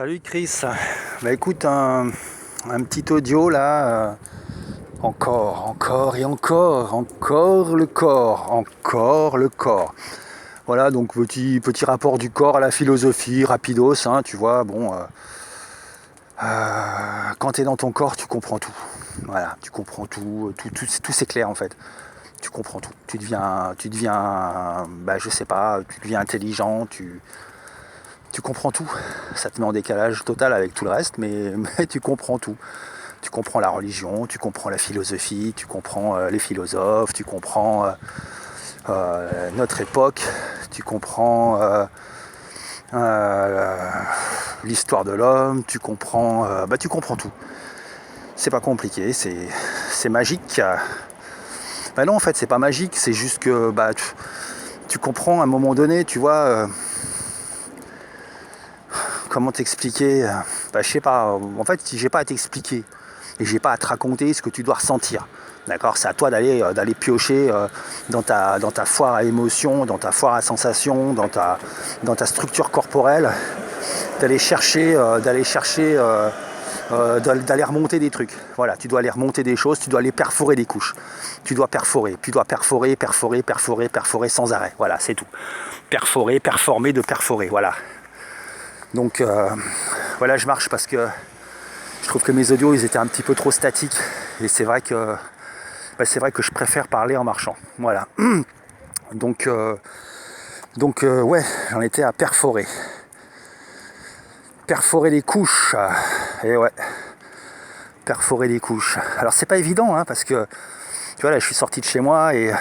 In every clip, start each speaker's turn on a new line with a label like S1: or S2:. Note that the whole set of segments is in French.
S1: Salut Chris, bah écoute un petit audio là, encore et encore le corps. Voilà donc petit rapport du corps à la philosophie, rapidos, hein, tu vois, bon, quand t'es dans ton corps tu comprends tout, voilà, tu comprends tout c'est clair en fait. Tu comprends tout, bah je sais pas, tu deviens intelligent, tu comprends tout. Ça te met en décalage total avec tout le reste, mais tu comprends tout. Tu comprends la religion, tu comprends la philosophie, tu comprends les philosophes, tu comprends notre époque, tu comprends l'histoire de l'homme, tu comprends tout. C'est pas compliqué, c'est magique. Bah non, en fait, c'est pas magique, c'est juste que tu comprends à un moment donné, tu vois. Comment t'expliquer, je sais pas, en fait j'ai pas à t'expliquer et j'ai pas à te raconter ce que tu dois ressentir, d'accord, c'est à toi d'aller piocher dans ta foire à émotions, dans ta foire à sensations, dans ta structure corporelle, d'aller remonter des trucs, voilà, tu dois aller remonter des choses, tu dois aller perforer des couches, tu dois perforer sans arrêt, voilà, c'est tout, performer, de perforer, voilà. Donc voilà, je marche parce que je trouve que mes audios ils étaient un petit peu trop statiques et c'est vrai que je préfère parler en marchant. Voilà. Donc ouais, j'en étais à perforer les couches. Et ouais, perforer les couches. Alors c'est pas évident hein, parce que tu vois là, je suis sorti de chez moi et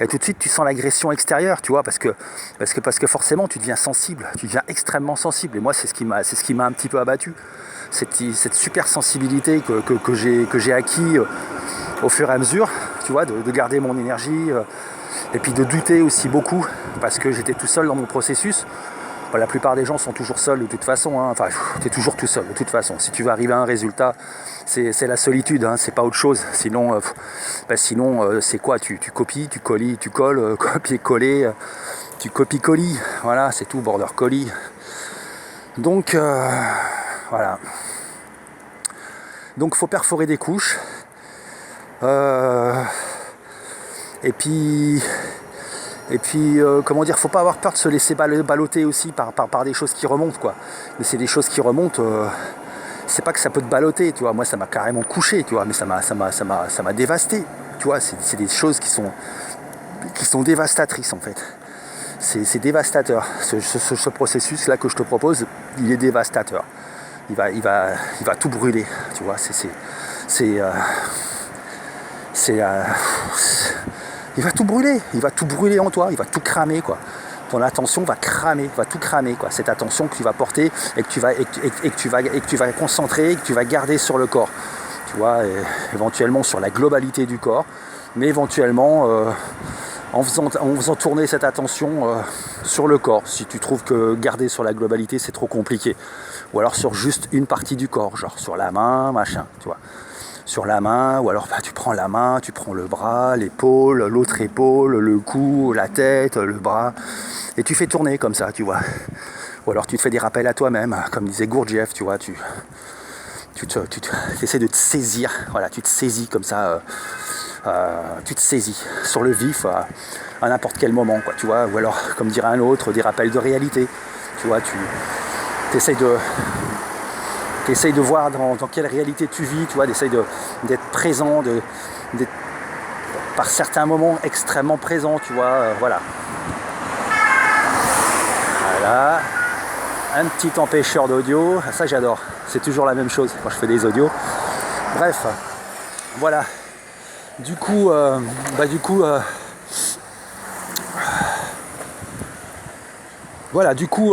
S1: tout de suite tu sens l'agression extérieure, tu vois, parce que forcément tu deviens sensible, tu deviens extrêmement sensible. Et moi c'est ce qui m'a un petit peu abattu, cette super sensibilité que j'ai acquis au fur et à mesure, tu vois, de garder mon énergie et puis de douter aussi beaucoup parce que j'étais tout seul dans mon processus. La plupart des gens sont toujours seuls de toute façon, hein. Enfin, t'es toujours tout seul de toute façon. Si tu veux arriver à un résultat, c'est la solitude, hein. C'est pas autre chose. Sinon, c'est quoi, tu copies, tu colles, tu colles, copier-coller, tu copies-colles. Voilà, c'est tout, border collie. Donc, voilà. Donc, faut perforer des couches. Et puis, comment dire, faut pas avoir peur de se laisser balloter aussi par des choses qui remontent, quoi. Mais c'est des choses qui remontent, c'est pas que ça peut te balloter, tu vois. Moi, ça m'a carrément couché, tu vois, mais ça m'a dévasté, tu vois. C'est des choses qui sont dévastatrices, en fait. C'est dévastateur. Ce processus-là que je te propose, il est dévastateur. Il va tout brûler, tu vois. Il va tout brûler en toi, il va tout cramer, quoi. Ton attention va tout cramer, quoi. Cette attention que tu vas porter et que tu vas concentrer, et que tu vas garder sur le corps, tu vois, et éventuellement sur la globalité du corps, mais éventuellement en faisant tourner cette attention sur le corps, si tu trouves que garder sur la globalité c'est trop compliqué, ou alors sur juste une partie du corps, genre sur la main, machin, tu vois. Sur la main, ou alors tu prends la main, tu prends le bras, l'épaule, l'autre épaule, le cou, la tête, le bras, et tu fais tourner comme ça, tu vois. Ou alors tu te fais des rappels à toi-même, comme disait Gurdjieff, tu vois, tu essaies de te saisir, voilà, tu te saisis comme ça, tu te saisis sur le vif à n'importe quel moment, quoi, tu vois. Ou alors, comme dirait un autre, des rappels de réalité, tu vois, tu essaies de voir dans quelle réalité tu vis, tu vois, d'essayer d'être présent, d'être par certains moments extrêmement présent, tu vois, voilà. Voilà, un petit empêcheur d'audio, ça j'adore, c'est toujours la même chose quand je fais des audios. Bref, voilà. Du coup,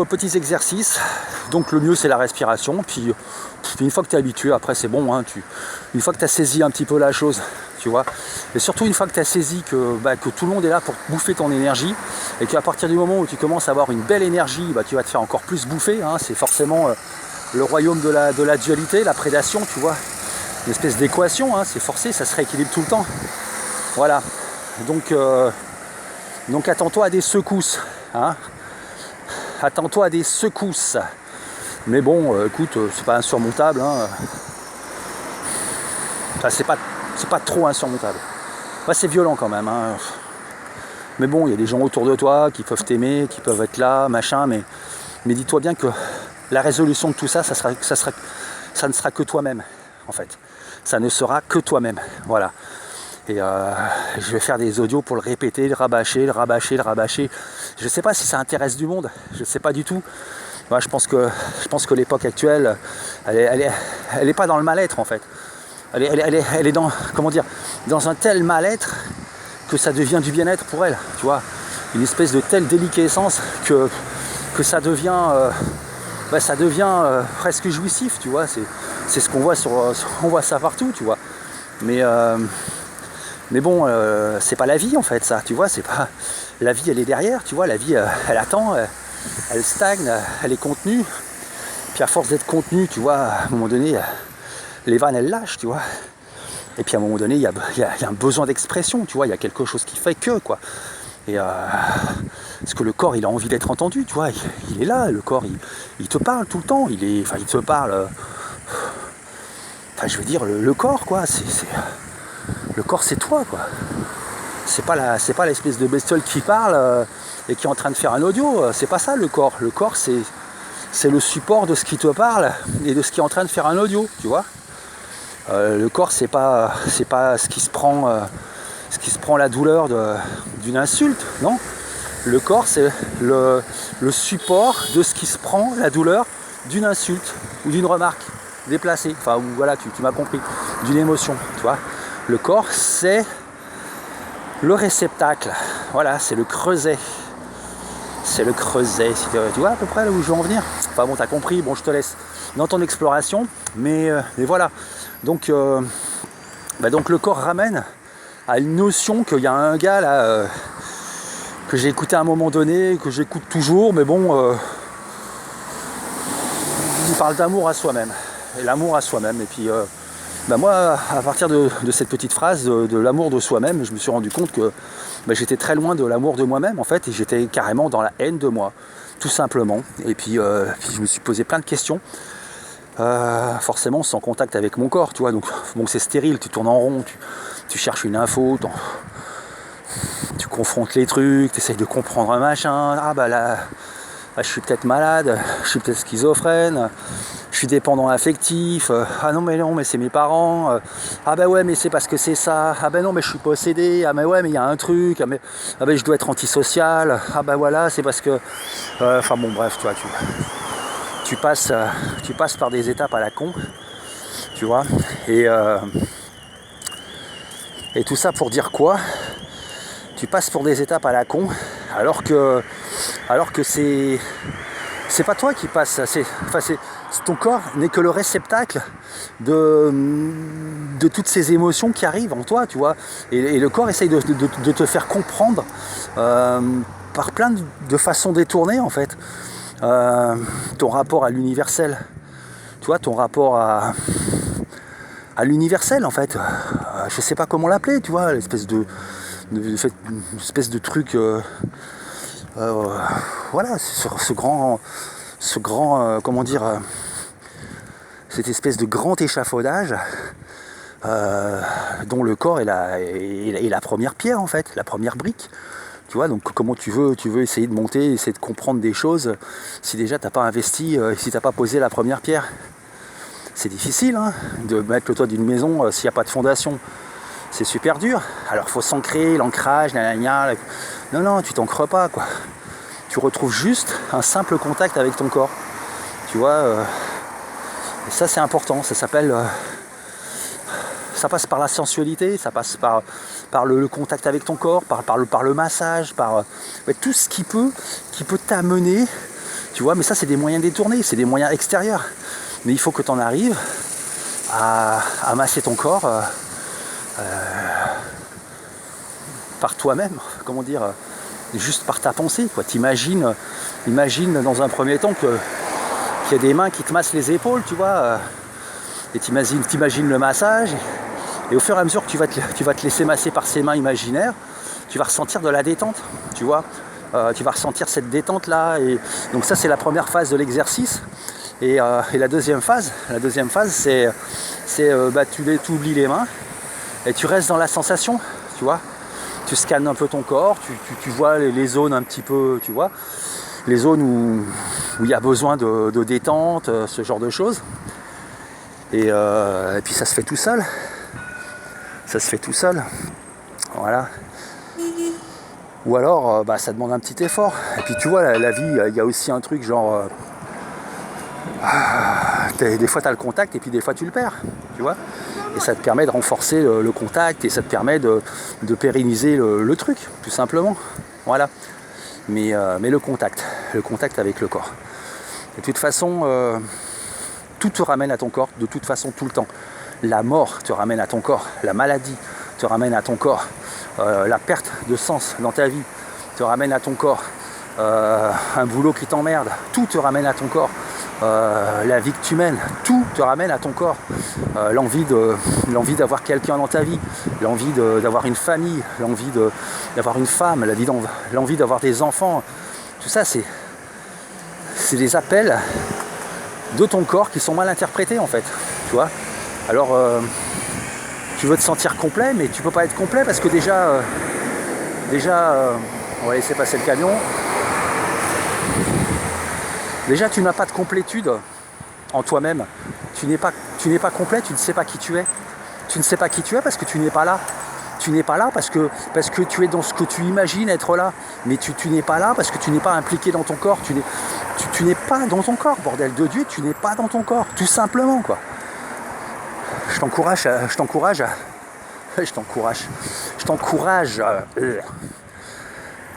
S1: petits exercices. Donc le mieux c'est la respiration, puis une fois que tu es habitué, après c'est bon, hein, une fois que tu as saisi un petit peu la chose, tu vois, et surtout une fois que tu as saisi que tout le monde est là pour bouffer ton énergie, et qu'à partir du moment où tu commences à avoir une belle énergie, tu vas te faire encore plus bouffer, hein, c'est forcément le royaume de la dualité, la prédation, tu vois, une espèce d'équation, hein, c'est forcé, ça se rééquilibre tout le temps, voilà, donc attends-toi à des secousses, hein. Attends-toi à des secousses. Mais bon, écoute, c'est pas insurmontable, hein. Enfin, c'est pas trop insurmontable. Ouais, c'est violent quand même, hein. Mais bon, il y a des gens autour de toi qui peuvent t'aimer, qui peuvent être là, machin, mais dis-toi bien que la résolution de tout ça, ça ne sera que toi-même, en fait. Ça ne sera que toi-même, voilà. Et je vais faire des audios pour le répéter, le rabâcher. Je ne sais pas si ça intéresse du monde, je ne sais pas du tout. Moi, je pense que l'époque actuelle, elle est pas dans le mal-être, en fait. Elle est dans, comment dire, dans un tel mal-être que ça devient du bien-être pour elle, tu vois. Une espèce de telle déliquescence que ça devient, presque jouissif, tu vois. C'est ce qu'on voit on voit ça partout, tu vois. Mais bon, c'est pas la vie en fait, ça, tu vois. C'est pas la vie, elle est derrière, tu vois. La vie, elle attend, elle stagne, elle est contenue. Puis à force d'être contenue, tu vois, à un moment donné, les vannes, elles lâchent, tu vois. Et puis à un moment donné, il y a un besoin d'expression, tu vois. Il y a quelque chose qui fait que, quoi. Et parce que le corps, il a envie d'être entendu, tu vois. Il est là, le corps, il te parle tout le temps. Il te parle. Enfin, je veux dire, le corps, quoi. Le corps, c'est toi, quoi. C'est pas l'espèce de bestiole qui parle et qui est en train de faire un audio. C'est pas ça, le corps. Le corps, c'est le support de ce qui te parle et de ce qui est en train de faire un audio, tu vois. Le corps, c'est pas ce qui se prend la douleur d'une insulte, non. Le corps, c'est le support de ce qui se prend la douleur d'une insulte ou d'une remarque déplacée. Enfin, voilà, tu m'as compris, d'une émotion, tu vois. Le corps, c'est le réceptacle. Voilà, c'est le creuset. C'est le creuset. Tu vois à peu près là où je veux en venir. Enfin bon, t'as compris. Bon, je te laisse dans ton exploration. Mais voilà. Donc le corps ramène à une notion qu'il y a un gars là que j'ai écouté à un moment donné, que j'écoute toujours, mais bon, il parle d'amour à soi-même. Et l'amour à soi-même. Et puis moi, à partir de cette petite phrase de l'amour de soi-même, je me suis rendu compte que j'étais très loin de l'amour de moi-même en fait, et j'étais carrément dans la haine de moi, tout simplement. Et puis je me suis posé plein de questions, forcément sans contact avec mon corps, tu vois. Donc bon, c'est stérile, tu tournes en rond, tu cherches une info, tu confrontes les trucs, tu essayes de comprendre un machin. Ah bah là, je suis peut-être malade, je suis peut-être schizophrène, je suis dépendant affectif, ah non mais c'est mes parents, ah bah ouais mais c'est parce que c'est ça, ah bah non mais je suis possédé, ah mais ouais mais il y a un truc, ah bah je dois être antisocial, ah bah voilà c'est parce que, enfin bon bref tu vois, tu passes par des étapes à la con, tu vois, et tout ça pour dire quoi? Tu passes pour des étapes à la con, alors que c'est pas toi qui passe, ton corps n'est que le réceptacle de toutes ces émotions qui arrivent en toi, tu vois. Et le corps essaye de te faire comprendre par plein de façons détournées en fait, ton rapport à l'universel, tu vois, ton rapport à l'universel en fait. Je sais pas comment l'appeler, tu vois, l'espèce une espèce de truc, voilà, ce grand, comment dire, cette espèce de grand échafaudage dont le corps est la première pierre en fait, la première brique. Tu vois, donc comment tu veux essayer de monter, essayer de comprendre des choses si déjà t'as pas investi, si t'as pas posé la première pierre. C'est difficile hein, de mettre le toit d'une maison s'il n'y a pas de fondation. C'est super dur. Alors faut s'ancrer, l'ancrage, non, tu t'ancres pas quoi. Tu retrouves juste un simple contact avec ton corps. Tu vois, et ça c'est important, ça s'appelle... ça passe par la sensualité, ça passe par le contact avec ton corps, par le massage, par tout ce qui peut t'amener, tu vois, mais ça c'est des moyens détournés, c'est des moyens extérieurs. Mais il faut que tu en arrives à masser ton corps par toi-même, comment dire, juste par ta pensée, quoi. Imagine dans un premier temps qu'il y a des mains qui te massent les épaules, tu vois, et t'imagines le massage, et au fur et à mesure que tu vas te laisser masser par ces mains imaginaires, tu vas ressentir de la détente, tu vois, tu vas ressentir cette détente là, et donc ça c'est la première phase de l'exercice. Et la deuxième phase, c'est tu oublies les mains et tu restes dans la sensation, tu vois. Tu scannes un peu ton corps, tu vois les zones un petit peu, tu vois, les zones où il y a besoin de détente, ce genre de choses. Et puis ça se fait tout seul. Voilà. Ou alors, ça demande un petit effort. Et puis tu vois, la vie, il y a aussi un truc genre... des fois tu as le contact et puis des fois tu le perds, tu vois. Et ça te permet de renforcer le contact et ça te permet de pérenniser le truc, tout simplement. Voilà. Mais le contact avec le corps. De toute façon, tout te ramène à ton corps, de toute façon, tout le temps. La mort te ramène à ton corps, la maladie te ramène à ton corps, la perte de sens dans ta vie te ramène à ton corps, un boulot qui t'emmerde, tout te ramène à ton corps. La vie que tu mènes, tout te ramène à ton corps. L'envie d'avoir quelqu'un dans ta vie, l'envie d'avoir une famille, l'envie d'avoir une femme, l'envie d'avoir des enfants. Tout ça, c'est des appels de ton corps qui sont mal interprétés en fait. Tu vois. Alors, tu veux te sentir complet, mais tu peux pas être complet parce que déjà, on va laisser passer le camion. Déjà, tu n'as pas de complétude en toi-même. Tu n'es pas complet, tu ne sais pas qui tu es. Tu ne sais pas qui tu es parce que tu n'es pas là. Tu n'es pas là parce que tu es dans ce que tu imagines être là. Mais tu n'es pas là parce que tu n'es pas impliqué dans ton corps. Tu n'es pas dans ton corps, bordel de Dieu, tu n'es pas dans ton corps. Tout simplement, quoi. Je t'encourage à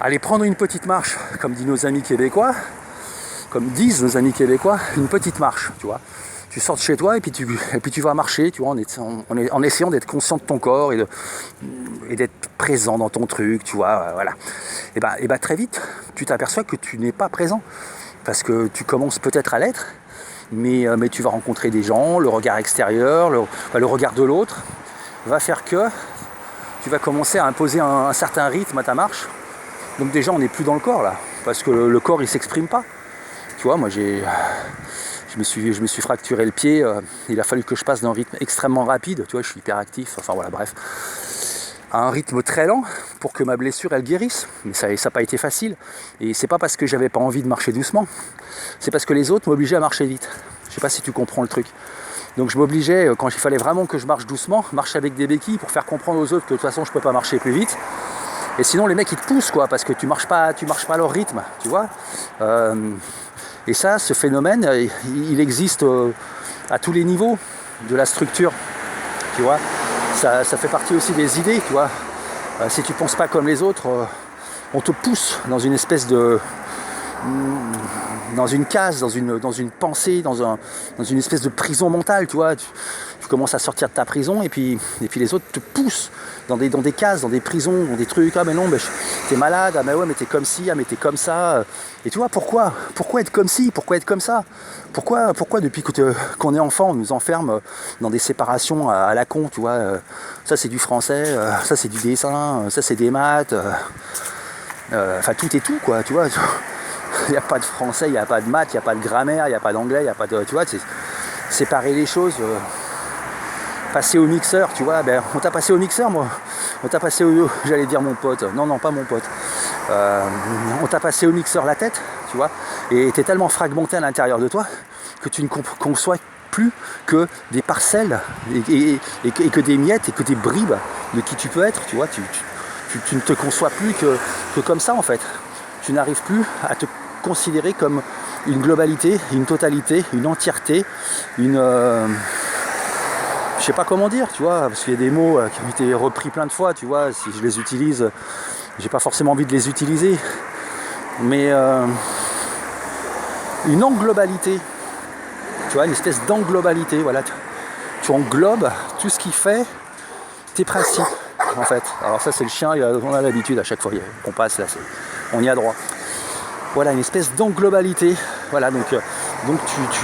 S1: aller prendre une petite marche, comme disent nos amis québécois, une petite marche, tu vois. Tu sors de chez toi et puis tu vas marcher, tu vois, en essayant d'être conscient de ton corps et d'être présent dans ton truc, tu vois, voilà. Et très vite, tu t'aperçois que tu n'es pas présent, parce que tu commences peut-être à l'être, mais tu vas rencontrer des gens, le regard extérieur, le regard de l'autre, va faire que tu vas commencer à imposer un certain rythme à ta marche. Donc déjà, on n'est plus dans le corps, là, parce que le corps, il s'exprime pas. Tu vois, moi je me suis fracturé le pied, il a fallu que je passe d'un rythme extrêmement rapide, tu vois, je suis hyper actif, enfin voilà, bref, à un rythme très lent pour que ma blessure elle guérisse. Mais ça n'a pas été facile, et c'est pas parce que j'avais pas envie de marcher doucement, c'est parce que les autres m'obligeaient à marcher vite. Je sais pas si tu comprends le truc. Donc je m'obligeais, quand il fallait vraiment que je marche doucement, marcher avec des béquilles pour faire comprendre aux autres que de toute façon je peux pas marcher plus vite. Et sinon les mecs ils te poussent, quoi, parce que tu marches pas à leur rythme, tu vois. Et ça, ce phénomène, il existe à tous les niveaux de la structure, tu vois. Ça fait partie aussi des idées, tu vois. Si tu ne penses pas comme les autres, on te pousse dans une espèce de... dans une case, dans une pensée, dans une espèce de prison mentale, tu vois. Tu commences à sortir de ta prison et puis les autres te poussent dans des cases, dans des prisons, dans des trucs. Ah mais non, mais t'es malade, ah mais ouais, mais t'es comme ci, ah mais t'es comme ça. Et tu vois, pourquoi être comme ci, pourquoi être comme ça, pourquoi depuis qu'on est enfant, on nous enferme dans des séparations à la con, tu vois. Ça c'est du français, ça c'est du dessin, ça c'est des maths. Enfin tout est tout, quoi, tu vois. Il n'y a pas de français, il n'y a pas de maths, il n'y a pas de grammaire, il n'y a pas d'anglais, il n'y a pas de... Tu vois, c'est séparer les choses, passer au mixeur, tu vois. Ben, on t'a passé au mixeur, moi. On t'a passé au... J'allais dire mon pote. Non, pas mon pote. On t'a passé au mixeur la tête, tu vois. Et t'es tellement fragmenté à l'intérieur de toi que tu ne conçois plus que des parcelles et que des miettes et que des bribes de qui tu peux être, tu vois. Tu ne te conçois plus que comme ça, en fait. Tu n'arrives plus à te considérer comme une globalité, une totalité, une entièreté, je sais pas comment dire, tu vois, parce qu'il y a des mots qui ont été repris plein de fois, tu vois, si je les utilise, j'ai pas forcément envie de les utiliser, mais une englobalité, tu vois, une espèce d'englobalité, voilà, tu englobes tout ce qui fait tes principes, en fait. Alors ça c'est le chien, on a l'habitude à chaque fois qu'on passe là, on y a droit. Voilà, une espèce d'englobalité. Voilà, donc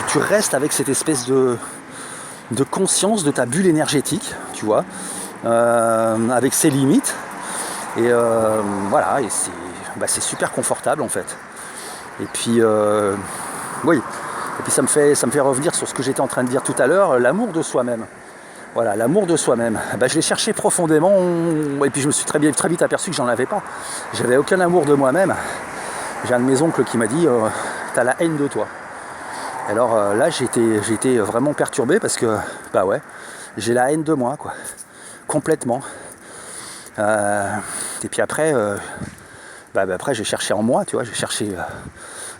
S1: tu restes avec cette espèce de conscience de ta bulle énergétique, tu vois, avec ses limites. Et voilà, et c'est super confortable en fait. Et puis, oui, Et puis ça me fait revenir sur ce que j'étais en train de dire tout à l'heure, l'amour de soi-même. Voilà, l'amour de soi-même. Je l'ai cherché profondément et puis je me suis très vite aperçu que j'en avais pas. J'avais aucun amour de moi-même. J'ai un de mes oncles qui m'a dit t'as la haine de toi. Alors là j'ai été vraiment perturbé parce que j'ai la haine de moi, quoi. Complètement. Et puis après après j'ai cherché en moi, tu vois, j'ai cherché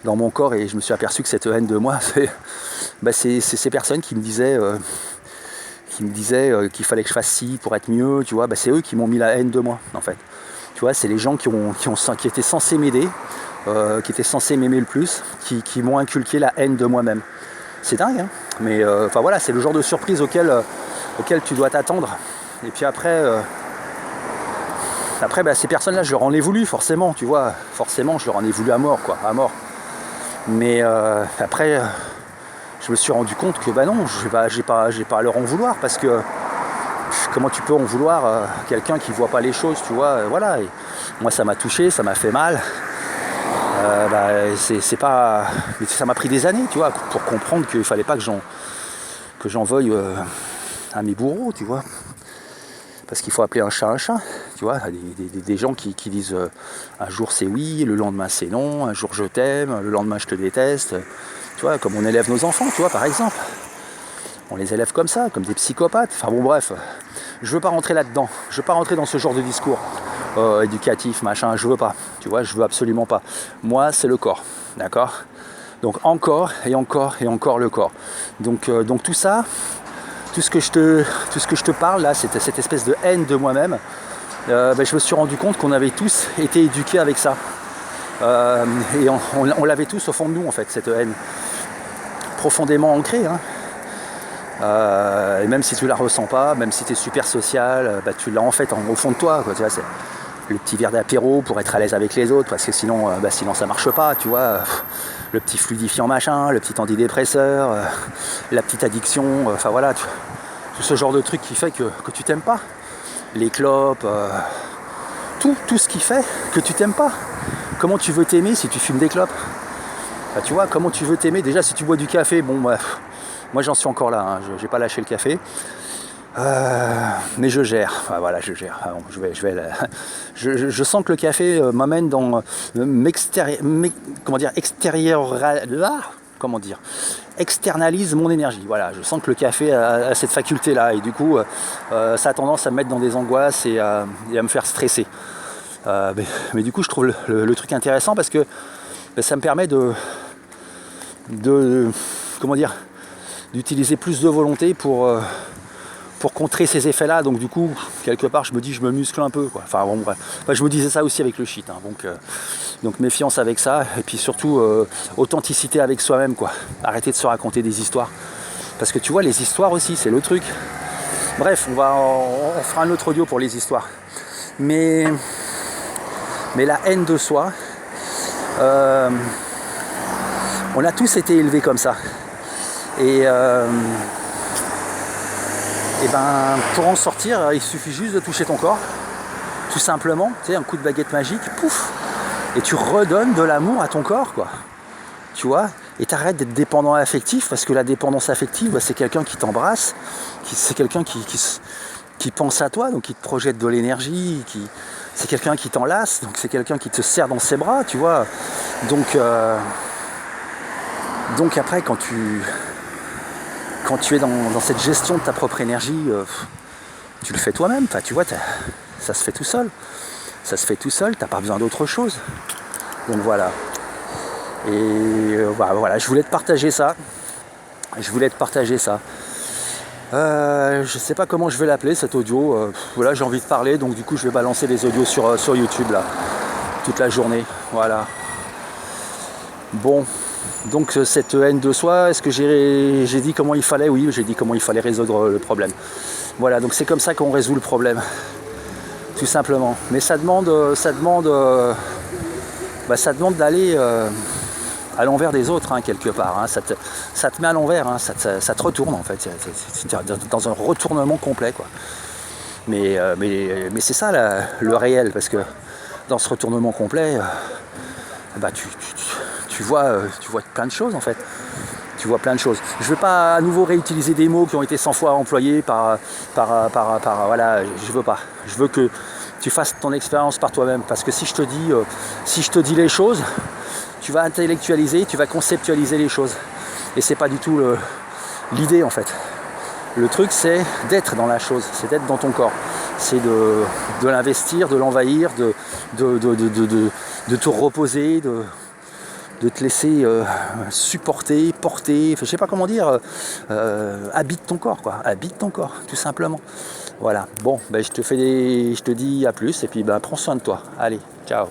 S1: dans mon corps et je me suis aperçu que cette haine de moi, c'est ces personnes qui me disaient qu'il fallait que je fasse ci pour être mieux, tu vois, c'est eux qui m'ont mis la haine de moi, en fait. Tu vois, c'est les gens qui étaient censés m'aider, qui étaient censés m'aimer le plus, qui m'ont inculqué la haine de moi-même. C'est dingue, hein. Mais voilà, c'est le genre de surprise auquel tu dois t'attendre. Et puis après, ces personnes-là, je leur en ai voulu, forcément, tu vois. Forcément, je leur en ai voulu à mort, quoi, à mort. Mais après, je me suis rendu compte que non, j'ai pas à leur en vouloir, parce que comment tu peux en vouloir à quelqu'un qui voit pas les choses, tu vois, voilà. Et moi, ça m'a touché, ça m'a fait mal. C'est pas, mais ça m'a pris des années, tu vois, pour comprendre qu'il fallait pas que j'en veuille à mes bourreaux, tu vois. Parce qu'il faut appeler un chat, tu vois, des gens qui disent un jour c'est oui, le lendemain c'est non, un jour je t'aime, le lendemain je te déteste, tu vois, comme on élève nos enfants, tu vois, par exemple. On les élève comme ça, comme des psychopathes. Enfin bon, bref, je veux pas rentrer là-dedans, je veux pas rentrer dans ce genre de discours éducatif, machin, je veux pas, tu vois, je veux absolument pas. Moi, c'est le corps, d'accord ? Donc encore et encore et encore le corps. Donc tout ça, tout ce que je te parle là, cette espèce de haine de moi-même, je me suis rendu compte qu'on avait tous été éduqués avec ça. Et on l'avait tous au fond de nous, en fait, cette haine. Profondément ancrée, hein. Et même si tu la ressens pas, même si tu es super social, tu l'as en fait au fond de toi, quoi, tu vois, c'est le petit verre d'apéro pour être à l'aise avec les autres, parce que sinon ça marche pas, tu vois. Le petit fluidifiant machin, le petit antidépresseur, la petite addiction, voilà, tout ce genre de truc qui fait que tu t'aimes pas. Les clopes, tout ce qui fait que tu t'aimes pas. Comment tu veux t'aimer si tu fumes des clopes ? Tu vois, comment tu veux t'aimer ? Déjà, si tu bois du café, moi j'en suis encore là, hein, j'ai pas lâché le café. Mais je gère, voilà, je gère. Bon, je sens que le café m'amène dans externalise mon énergie. Voilà, je sens que le café a cette faculté-là et du coup, ça a tendance à me mettre dans des angoisses et à me faire stresser. Mais du coup, je trouve le truc intéressant parce que ça me permet d'utiliser plus de volonté pour contrer ces effets-là. Donc du coup, quelque part, je me dis, je me muscle un peu, quoi. Enfin bon, bref. Je me disais ça aussi avec le shit, hein. Donc méfiance avec ça, et puis surtout authenticité avec soi-même, quoi. Arrêter de se raconter des histoires. Parce que tu vois, les histoires aussi, c'est le truc. Bref, on fera un autre audio pour les histoires. Mais la haine de soi, on a tous été élevés comme ça. Et pour en sortir, il suffit juste de toucher ton corps, tout simplement, tu sais, un coup de baguette magique, pouf, et tu redonnes de l'amour à ton corps, quoi. Tu vois, et t'arrêtes d'être dépendant affectif, parce que la dépendance affective, c'est quelqu'un qui t'embrasse, c'est quelqu'un qui pense à toi, donc qui te projette de l'énergie, c'est quelqu'un qui t'enlace, donc c'est quelqu'un qui te serre dans ses bras, tu vois. Donc après, quand tu es dans cette gestion de ta propre énergie, tu le fais toi-même, enfin, tu vois, ça se fait tout seul. Ça se fait tout seul, t'as pas besoin d'autre chose. Donc voilà. Et voilà, je voulais te partager ça. Je sais pas comment je vais l'appeler, cet audio. Voilà, j'ai envie de parler, donc du coup je vais balancer les audios sur YouTube là, toute la journée. Voilà. Bon. Donc cette haine de soi, est-ce que j'ai dit comment il fallait ? Oui, j'ai dit comment il fallait résoudre le problème. Voilà, donc c'est comme ça qu'on résout le problème, tout simplement. Mais ça demande d'aller à l'envers des autres, hein, quelque part. Hein. Ça te met à l'envers, hein, ça te retourne en fait. C'est dans un retournement complet, quoi. Mais c'est ça le réel, parce que dans ce retournement complet, tu vois plein de choses en fait. tu vois plein de choses. Je ne veux pas à nouveau réutiliser des mots qui ont été 100 fois employés voilà, je veux pas. Je veux que tu fasses ton expérience par toi-même, parce que si je te dis les choses, tu vas intellectualiser, tu vas conceptualiser les choses. Et c'est pas du tout l'idée en fait. Le truc, c'est d'être dans la chose, c'est d'être dans ton corps, c'est de l'investir, de l'envahir, de te reposer, de te laisser supporter, porter, je sais pas comment dire, habite ton corps, quoi, habite ton corps, tout simplement. Voilà, bon, ben je te dis à plus, et puis ben, prends soin de toi. Allez, ciao.